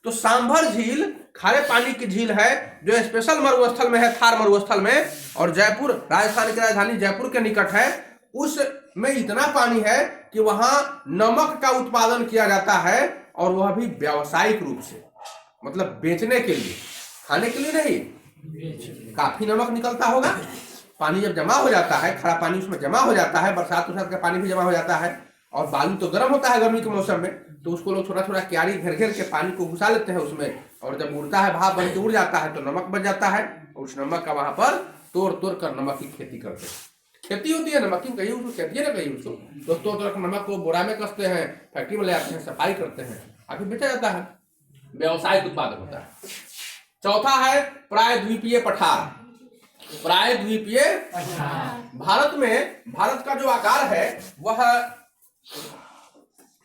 तो सांभर झील खारे पानी की झील है जो स्पेशल मरुस्थल में है, थार मरुस्थल में, और जयपुर, राजस्थान की राजधानी जयपुर के निकट है। उसमें इतना पानी है कि वहां नमक का उत्पादन किया जाता है और वह भी व्यावसायिक रूप से, मतलब बेचने के लिए, खाने के लिए नहीं। काफी नमक निकलता होगा। पानी जब जमा हो जाता है, खरा पानी उसमें जमा हो जाता है, बरसात का पानी भी जमा हो जाता है और बालू तो गर्म होता है गर्मी के मौसम में, तो उसको लोग थोड़ा थोड़ा क्यारी घेर घेर के पानी को घुसा लेते हैं उसमें, और जब उड़ता है भाप बन के उड़ जाता है तो नमक बन जाता है। और उस नमक का वहां पर तोड़ तोड़ कर नमक की खेती करते हैं। खेती होती है नमक की, कहीं उसको खेती है ना, कहीं उसको तो तोड़ तोड़ कर नमक को बोरा में कसते हैं, फैक्ट्री में ले आते हैं, सफाई करते हैं, आगे बेचा जाता है, व्यवसायिक उत्पादन होता है। चौथा है प्रायद्वीपीय पठार। प्रायद्वीपीय भारत में, भारत का जो आकार है वह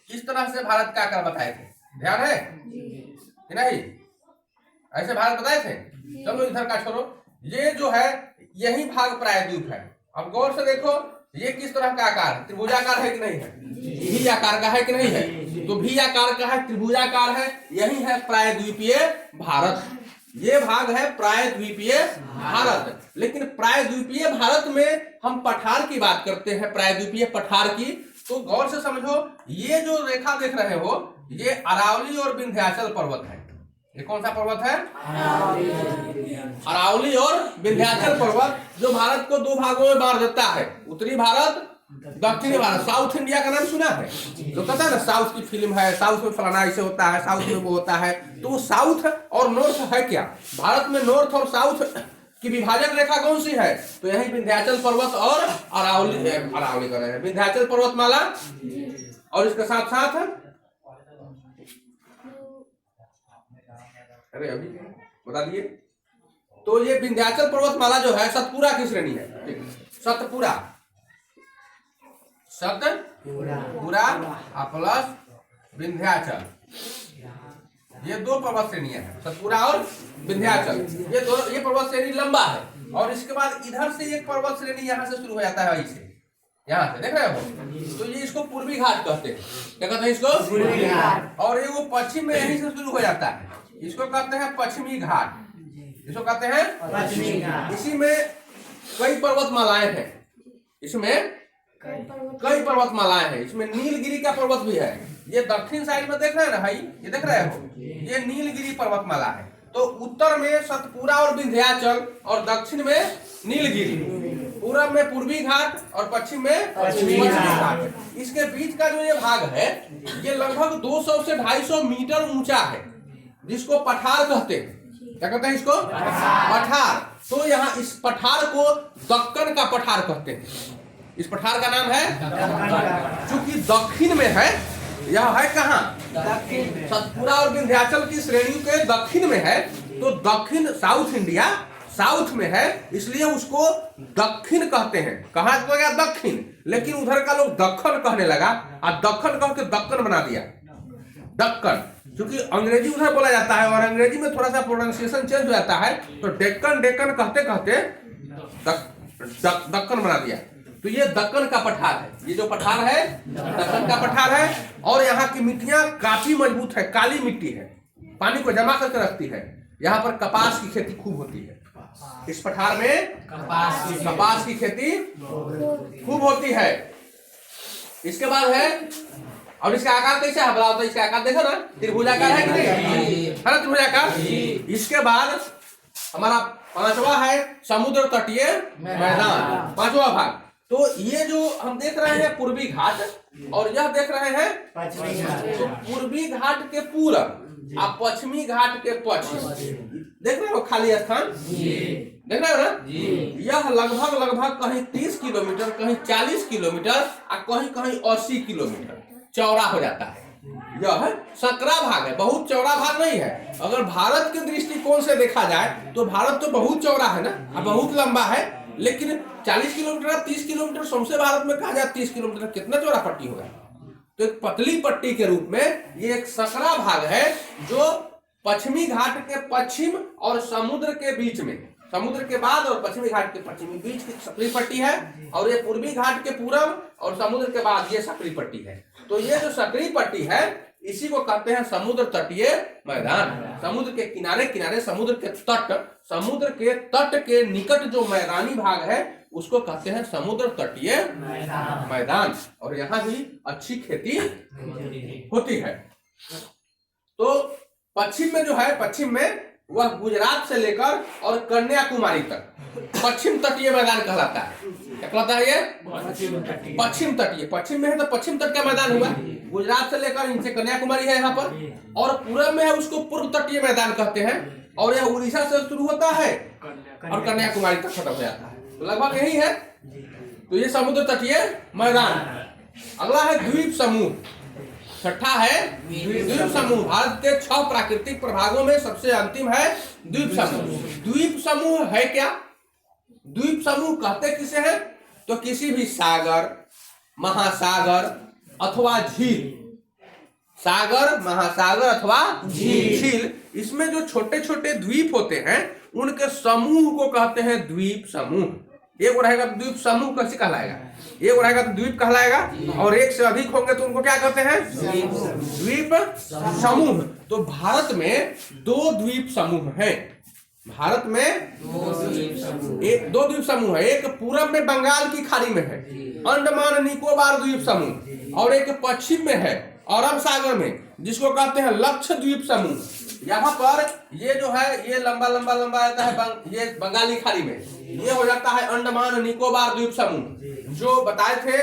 इस तरह से भारत का आकार बताए थे, ध्यान है कि नहीं? ऐसे भारत बताए थे। चलो इधर का छोड़ो, ये जो है यही भाग प्रायद्वीप है। अब गौर से देखो, ये किस तरह का आकार है? त्रिभुजाकार है कि नहीं है? भी आकार का है कि नहीं है? तो भी आकार का है, त्रिभुजाकार है, यही है प्रायद्वीपीय भारत। ये भाग है प्रायद्वीपीय भारत। लेकिन प्रायद्वीपीय भारत में हम पठार की बात करते हैं, प्रायद्वीपीय पठार की। तो गौर से समझो, ये जो रेखा देख रहे हो, ये अरावली और विंध्याचल पर्वत है। ये कौन सा पर्वत है? अरावली और विंध्याचल पर्वत, जो भारत को दो भागों में बांट देता है, उत्तरी भारत, दक्षिणी भारत। साउथ इंडिया का नाम सुना है? तो कहता है ना साउथ की फिल्म है, साउथ में फलाना ऐसे होता है, साउथ में वो होता है। तो साउथ और नॉर्थ है क्या? भारत में नॉर्थ और साउथ की विभाजक रेखा कौन सी है? तो यही विंध्याचल पर्वत और अरावली कर रहे हैं, विंध्याचल पर्वतमाला। और इसके साथ साथ अरे अभी बता दिए। तो ये विंध्याचल पर्वतमाला जो है सतपुरा की श्रेणी है। सतपुरा प्लस विंध्याचल, ये दो पर्वत श्रेणियां हैं, सतपुरा और विंध्याचल। ये पर्वत श्रेणी लंबा है। और इसके बाद इधर से एक पर्वत श्रेणी यहाँ से शुरू हो जाता है, ऐसे यहाँ से देख रहे हो। तो ये इसको पूर्वी घाट कहते हैं। क्या कहते हैं इसको? पूर्वी घाट। और ये वो पश्चिम में यहीं से शुरू हो जाता है, इसको कहते हैं पश्चिमी घाट। इसको कहते हैं पश्चिमी घाट। इसी में कई पर्वतमालाएं हैं, इसमें कई पर्वतमालाएं हैं। इसमें नीलगिरी का पर्वत भी है। ये दक्षिण साइड में देख रहे हैं ना भाई, ये देख रहे हो, ये नीलगिरी पर्वतमाला है। तो उत्तर में सतपुरा और विंध्याचल और दक्षिण में नीलगिरी, पूरब में पूर्वी घाट और पश्चिम में पश्चिमी घाट। इसके बीच का जो ये भाग है, ये लगभग 200 से 250 मीटर ऊंचा है, जिसको पठार कहते हैं। क्या कहते हैं इसको? पठार। तो यहाँ इस पठार को दक्कन का पठार कहते हैं। इस पठार का नाम है, चूंकि दक्षिण में है, यह है कहाँ? सतपुरा और विंध्याचल की श्रेणी के दक्षिण में है। तो दक्षिण साउथ इंडिया साउथ में है, इसलिए उसको दक्षिण कहते हैं। कहाँ तो गया? दक्षिण। लेकिन उधर का लोग दक्कन कहने लगा और दक्कन कह के दक्कन बना दिया, दक्कन। क्योंकि अंग्रेजी उधर बोला जाता है और अंग्रेजी में थोड़ा सा प्रोनाउंसिएशन चेंज हो जाता है, तो डेक्कन डेक्कन कहते कहते दक्कन बना दिया। तो ये दक्कन का पठार है। ये जो पठार है दक्कन का पठार है। और यहाँ की मिट्टियां काफी मजबूत है, काली मिट्टी है, पानी को जमा करके रखती है। यहाँ पर कपास की खेती खूब होती है। इस पठार में कपास की खेती खूब होती है। इसके बाद है, और इसका आकार कैसा है बताओ? तो इसका आकार देखो ना, त्रिभुजाकार है कि नहीं? है ना, त्रिभुजाकार। इसके बाद हमारा पांचवा है समुद्र तटीय मैदान, पांचवा भाग। तो ये जो हम देख रहे हैं पूर्वी घाट और यह देख रहे हैं पश्चिमी घाट। तो पूर्वी घाट के पूरब और पश्चिमी घाट के पश्चिम, देख रहे हो खाली स्थान, देख रहे हो ना? यह लगभग कहीं 30 किलोमीटर, कहीं 40 किलोमीटर और कहीं कहीं 80 किलोमीटर चौड़ा हो जाता है। यह सकरा भाग है, बहुत चौड़ा भाग नहीं है। अगर भारत के दृष्टिकोण से देखा जाए तो भारत तो बहुत चौड़ा है ना, और बहुत लंबा है। लेकिन 40 किलोमीटर 30 किलोमीटर सौंसे भारत में कहा जाए 30 किलोमीटर कितना चौड़ा पट्टी होगा? तो एक पतली पट्टी के रूप में ये एक सकरा भाग है, जो पश्चिमी घाट के पश्चिम और समुद्र के बीच में, समुद्र के बाद और पश्चिमी घाट के पश्चिमी बीच की सकरी पट्टी है। और ये पूर्वी घाट के पूरब और समुद्र के बाद ये सकरी पट्टी है। तो ये जो सकरी पट्टी है, इसी को कहते हैं समुद्र तटीय मैदान। समुद्र के किनारे किनारे, समुद्र के तट के निकट जो मैदानी भाग है, उसको कहते हैं समुद्र तटीय मैदान। और यहाँ भी अच्छी खेती होती है। तो पश्चिम में जो है, पश्चिम में वह गुजरात से लेकर और कन्याकुमारी तक पश्चिम तटीय मैदान कहलाता है। क्या कहलाता है ये? पश्चिम तटीय। पश्चिम में है तो पश्चिम तट का मैदान हुआ। गुजरात से लेकर नीचे कन्याकुमारी है यहाँ पर। और पूरब में है उसको पूर्व तटीय मैदान कहते हैं। और यह उड़ीसा से शुरू होता है और कन्याकुमारी तक खत्म हो जाता है। तो लगभग यही है। तो ये समुद्र तटीय मैदान। अगला है द्वीप समूह। छठा है द्वीप समूह। भारत के 6 प्राकृतिक प्रभागों में सबसे अंतिम है द्वीप समूह। द्वीप समूह है क्या? द्वीप समूह कहते किसे हैं? तो किसी भी सागर, महासागर अथवा झील, सागर, महासागर अथवा झील, इसमें जो छोटे छोटे द्वीप होते हैं उनके समूह को कहते हैं द्वीप समूह। एक रहेगा तो द्वीप समूह कैसे कहलाएगा? एक रहेगा तो द्वीप कहलाएगा, और एक से अधिक होंगे तो उनको क्या कहते हैं? द्वीप समूह। तो भारत में 2 द्वीप समूह हैं। भारत में 2 द्वीप समूह है। एक पूरब में बंगाल की खाड़ी में है, अंडमान निकोबार द्वीप समूह, और एक पश्चिम में है अरब सागर में, जिसको कहते हैं लक्षद्वीप समूह। यहाँ पर ये जो है ये लंबा लंबा लंबा आता है ये बंगाली खाड़ी में, ये हो जाता है अंडमान निकोबार द्वीप समूह, जो बताए थे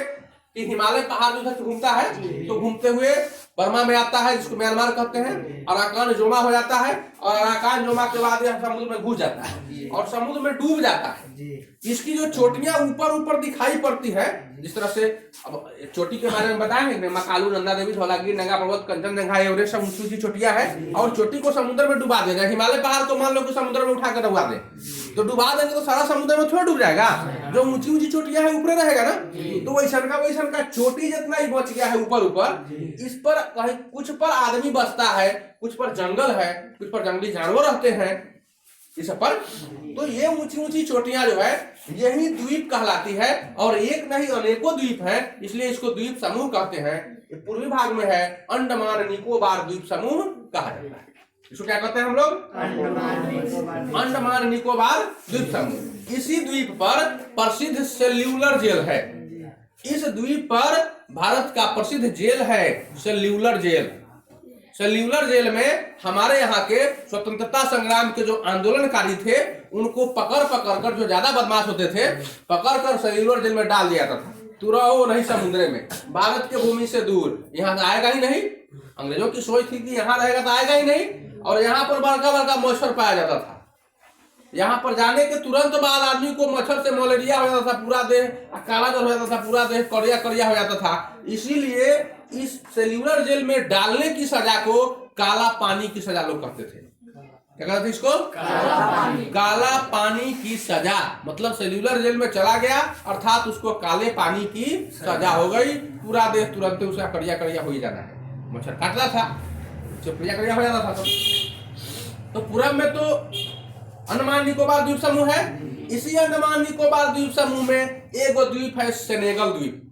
कि हिमालय पहाड़ जो घूमता है तो घूमते हुए बर्मा में आता है, जिसको म्यांमार कहते हैं, अराकान जोमा हो जाता है, और अराकान जोमा के बाद यह समुद्र में घुस जाता है और समुद्र में डूब जाता है। इसकी जो चोटियां ऊपर ऊपर दिखाई पड़ती है, जिस तरह से अब चोटी के बारे में बताएंगे, मकालू, नंदा देवी, धौलागिरी, नंगा पर्वत, कंचनजंगा, एवरेस्ट सब ऊंची ऊंची चोटियां है, और चोटी को समुद्र में डुबा देगा। हिमालय पहाड़ को मान लो कि समुद्र में उठा कर डुबा दे, तो डुबा देंगे तो सारा समुद्र में थोड़ा डूब जाएगा, जो ऊंची ऊंची चोटियां है ऊपर रहेगा ना। तो वैसा का चोटी जितना ही बच गया है ऊपर ऊपर, इस पर कहीं कुछ पर आदमी बसता है, कुछ पर जंगल है, कुछ पर जंगली जानवर रहते हैं इस पर। तो ये ऊंची ऊंची चोटियां जो है यही द्वीप कहलाती है, और एक नहीं अनेकों द्वीप है, इसलिए इसको द्वीप समूह कहते हैं। ये पूर्वी भाग में है, अंडमान निकोबार द्वीप समूह कहा जाता है। इसको क्या कहते हैं हम लोग? अंडमान निकोबार द्वीप समूह। इसी द्वीप पर प्रसिद्ध सेल्यूलर जेल है। इस द्वीप पर भारत का प्रसिद्ध जेल है सेल्यूलर जेल। सेल्यूलर जेल में हमारे यहाँ के स्वतंत्रता संग्राम के जो आंदोलनकारी थे उनको पकड़ कर, जो ज्यादा बदमाश होते थे, पकड़ कर सेल्यूलर जेल में डाल दिया था। तू रहो नहीं समुद्र में, भारत के भूमि से दूर, यहाँ से आएगा ही नहीं। अंग्रेजों की सोच थी कि यहाँ रहेगा तो आएगा ही नहीं, और यहाँ पर बड़का बड़का मच्छर पाया जाता था। यहाँ पर जाने के तुरंत बाद आदमी को मच्छर से मलेरिया हो जाता था, पूरा देह काला जल हो जाता था, पूरा देह करिया करिया हो जाता था। इसीलिए इस सेल्यूलर जेल में डालने की सजा को काला पानी की सजा लोग कहते थे। क्या कहते थे इसको? काला पानी की सजा। मतलब सेल्यूलर जेल में चला गया अर्थात उसको काले पानी की सजा हो गई, पूरा देह तुरंत उसका करिया करिया हो ही जाना है। मच्छर काटता था, करिया करिया हो जाता था। तो पूरब में तो अंडमान निकोबार द्वीप समूह है। इसी अंडमान निकोबार द्वीप समूह में एक द्वीप है सेनेगल द्वीप।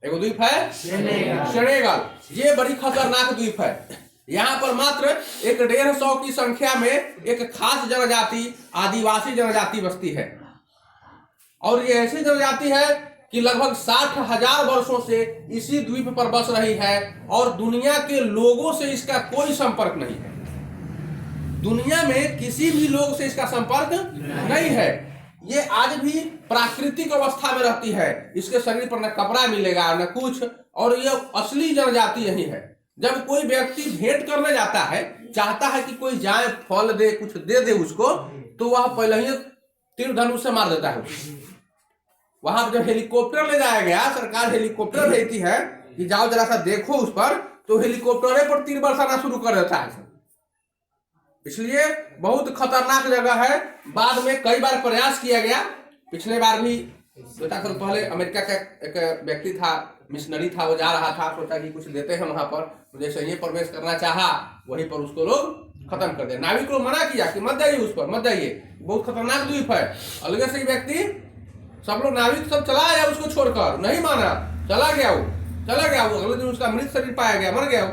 एक द्वीप है सेनेगल। ये बड़ी खतरनाक द्वीप है। यहाँ पर मात्र 150 की संख्या में एक खास जनजाति, आदिवासी जनजाति बसती है, और ये ऐसी जनजाति है कि लगभग 60,000 वर्षों से इसी द्वीप पर बस रही है, और दुनिया के लोगों से इसका कोई संपर्क नहीं है। दुनिया में किसी भी लोग से इसका संपर्क नहीं है। ये आज भी प्राकृतिक अवस्था में रहती है। इसके शरीर पर न कपड़ा मिलेगा न कुछ, और ये असली जनजाति यही है। जब कोई व्यक्ति भेंट करने जाता है, चाहता है कि कोई जाए फल दे, कुछ दे दे उसको, तो वह पहले ही तीर धनुष से मार देता है। वहां जब हेलीकॉप्टर ले जाया गया, सरकार हेलीकॉप्टर भेजती है कि जाओ जरा सा देखो उस पर, तो हेलीकॉप्टर पर तीर बरसाना शुरू कर देता है। इसलिए बहुत खतरनाक जगह है। बाद में कई बार प्रयास किया गया। पिछले बार भी 2 साल पहले अमेरिका का एक व्यक्ति था, मिशनरी था, वो जा रहा था, सोचा कि कुछ देते हैं वहां पर, जैसे ये प्रवेश करना चाहा, वहीं पर उसको लोग खत्म कर दिया। नाविक को मना किया कि मत जाइए, उस पर मत जाइए, बहुत खतरनाक द्वीप है। अलग से व्यक्ति, सब लोग नाविक सब चला आया उसको छोड़कर, नहीं माना, चला गया वो। अगले दिन उसका मृत शरीर पाया गया, मर गया वो,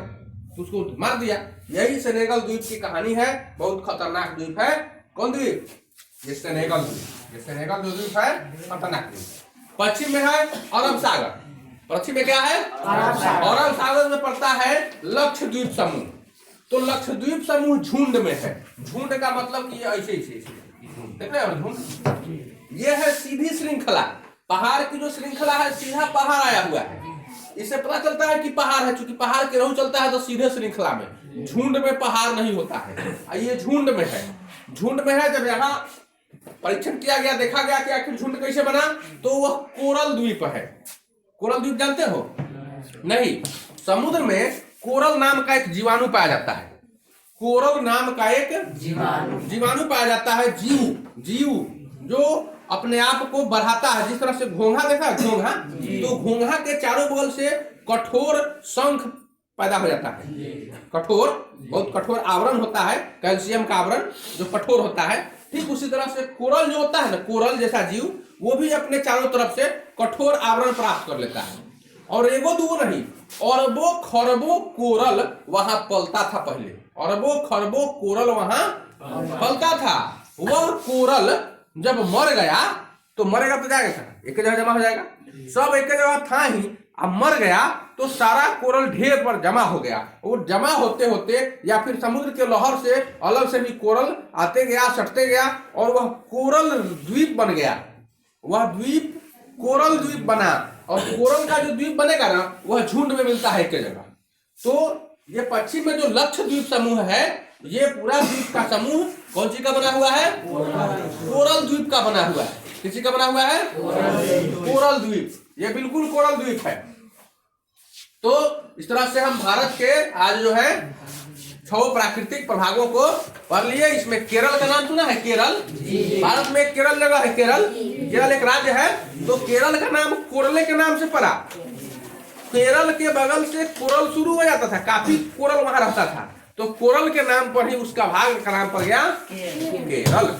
तो उसको मार दिया। यही सेनेगल द्वीप की कहानी है। बहुत खतरनाक द्वीप है। कौन द्वीप? ये सेनेगल द्वीप। ये सेनेगल जो द्वीप है खतरनाक द्वीप। पश्चिम में है अरब सागर। पश्चिम में क्या है? अरब सागर में पड़ता है लक्षद्वीप समूह। तो लक्षद्वीप समूह झुंड में है। झुंड का मतलब कि ऐसे देख रहे हो झुंड। ये है सीधी श्रृंखला, पहाड़ की जो श्रृंखला है, सीधा पहाड़ आया हुआ है। इससे पता चलता है कि पहाड़ है, क्योंकि पहाड़ के रहू चलता है तो सीधे श्रृंखला में, झुंड में पहाड़ नहीं होता है। ये झुंड में है। झुंड में है। जब यहाँ परीक्षण किया गया, देखा गया कि आखिर झुंड कैसे बना, तो वह कोरल द्वीप है। कोरल द्वीप जानते हो? नहीं। समुद्र में कोरल नाम का एक जीवाणु पाया जाता है। कोरल नाम का एक जीवाणु पाया जाता है। जीव जो अपने आप को बढ़ाता है। जिस तरह से घोंघा देखा है, घोंघा, तो घोंघा के चारों बगल से कठोर शंख पैदा हो जाता है। कठोर, बहुत कठोर आवरण होता है, कैल्शियम का आवरण जो कठोर होता है। ठीक उसी तरह से कोरल जो होता है ना, कोरल जैसा जीव, वो भी अपने चारों तरफ से कठोर आवरण प्राप्त कर लेता है। और एगो दूगो नहीं, अरबों खरबों कोरल वहां पलता था पहले। अरबों खरबों कोरल वहां पलता था। वह कोरल जब मर गया, तो मरेगा तो जाएगा, एक जगह जमा हो जाएगा, सब एक जगह था ही। अब मर गया तो सारा कोरल ढेर पर जमा हो गया, और जमा होते होते या फिर समुद्र के लहर से अलग से भी कोरल आते गया, सटते गया, और वह कोरल द्वीप बन गया। वह द्वीप कोरल द्वीप बना, और कोरल का जो द्वीप बनेगा ना वह झुंड में मिलता है एक जगह। तो ये पश्चिम में जो लक्षद्वीप समूह है, ये पूरा द्वीप का समूह कौन सी का बना हुआ है? कोरल द्वीप का बना हुआ है। किसी का बना हुआ है? कोरल द्वीप। ये बिल्कुल कोरल द्वीप है। तो इस तरह से हम भारत के आज जो है 6 प्राकृतिक प्रभागों को पढ़ लिए। इसमें केरल का नाम सुना है? केरल, भारत में एक केरल जगह है, केरल एक राज्य है। तो केरल का नाम कोरले के नाम से पड़ा। केरल के बगल से कोरल शुरू हो जाता था, काफी कोरल वहां रहता था, तो कोरल के नाम पर ही उसका भाग का नाम पड़ गया केरल।